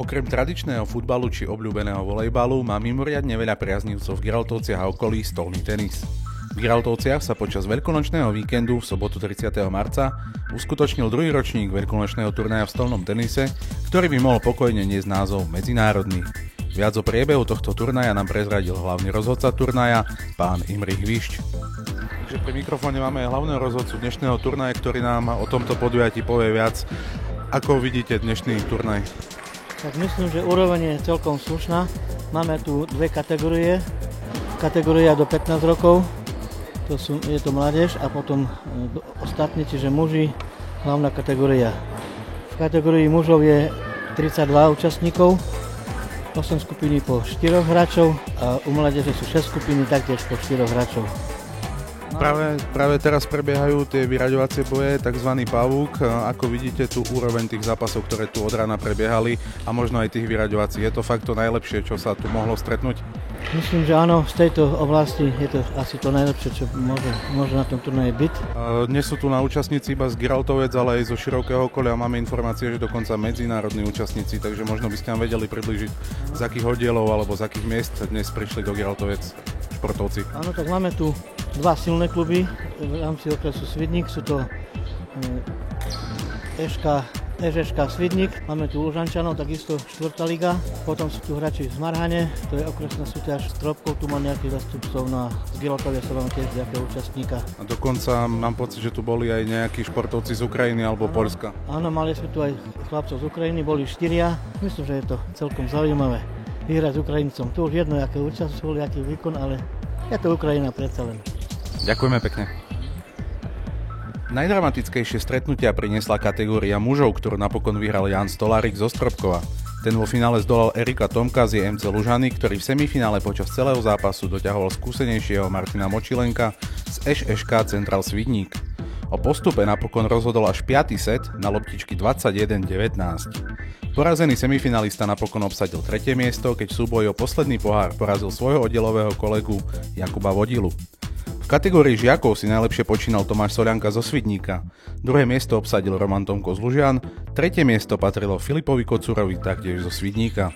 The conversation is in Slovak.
Okrem tradičného futbalu či obľúbeného volejbalu má mimoriadne veľa priaznivcov v Giraltovciach a okolí stolný tenis. V Giraltovciach sa počas veľkonočného víkendu v sobotu 30. marca uskutočnil druhý ročník veľkonočného turnaja v stolnom tenise, ktorý by mohol pokojne niesť názov Medzinárodný. Viac o priebehu tohto turnaja nám prezradil hlavný rozhodca turnaja, pán Imrich Višť. Takže pri mikrofóne máme hlavného rozhodcu dnešného turnaja, ktorý nám o tomto podujatí povie viac. Ako vidíte dnešný turnaj? Tak myslím, že úroveň je celkom slušná. Máme tu dve kategórie. Kategória do 15 rokov, je to mládež, a potom ostatní, čiže muži, hlavná kategória. V kategórii mužov je 32 účastníkov, 8 skupiny po 4 hráčov a u mládeže sú 6 skupiny taktiež po 4 hráčov. Práve teraz prebiehajú tie vyraďovacie boje, tzv. Pavúk. Ako vidíte tú úroveň tých zápasov, ktoré tu od rána prebiehali a možno aj tých vyraďovacích, je to fakt to najlepšie, čo sa tu mohlo stretnúť? Myslím, že áno, z tejto oblasti je to asi to najlepšie, čo môže na tom turnaji byť. Dnes sú tu na účastníci iba z Giraltovec, ale aj zo širokého okolia. Máme informácie, že dokonca medzinárodní účastníci, takže možno by ste nám vedeli približiť, z akých oddielov alebo z akých miest dnes prišli do Giraltovec športovci. Áno, tak máme tu dva silné kluby v rámci okresu Svidník, sú to Ežeška Svidník, máme tu Lužančanov, takisto 4. liga, potom sú tu hráči z Marhane, to je okresná súťaž Stropkov, tu má nejakých zastupcov, z Gilotovia sa vám tiež nejakého účastníka. A dokonca mám pocit, že tu boli aj nejakí športovci z Ukrajiny alebo Poľska. Áno, mali sme tu aj chlapcov z Ukrajiny, boli 4, myslím, že je to celkom zaujímavé vyhrať s Ukrajincom. Tu už jedno, aké účasť boli, aký výkon, ale je to Ukrajina predsa len. Ďakujeme pekne. Najdramatickejšie stretnutia priniesla kategória mužov, ktorú napokon vyhral Jan Stolárik zo Stropkova. Ten vo finále zdolal Erika Tomka z JMC Lužany, ktorý v semifinále počas celého zápasu doťahoval skúsenejšieho Martina Močilenka z ŠŠK Central Svidník. O postupe napokon rozhodol až 5. set na loptičky 21-19. Porazený semifinalista napokon obsadil 3. miesto, keď v súboji o posledný pohár porazil svojho oddielového kolegu Jakuba Vodilu. V kategórii žiakov si najlepšie počínal Tomáš Solianka zo Svidníka, 2. miesto obsadil Roman Tomko z Lužian, 3. miesto patrilo Filipovi Kocurovi taktiež zo Svidníka.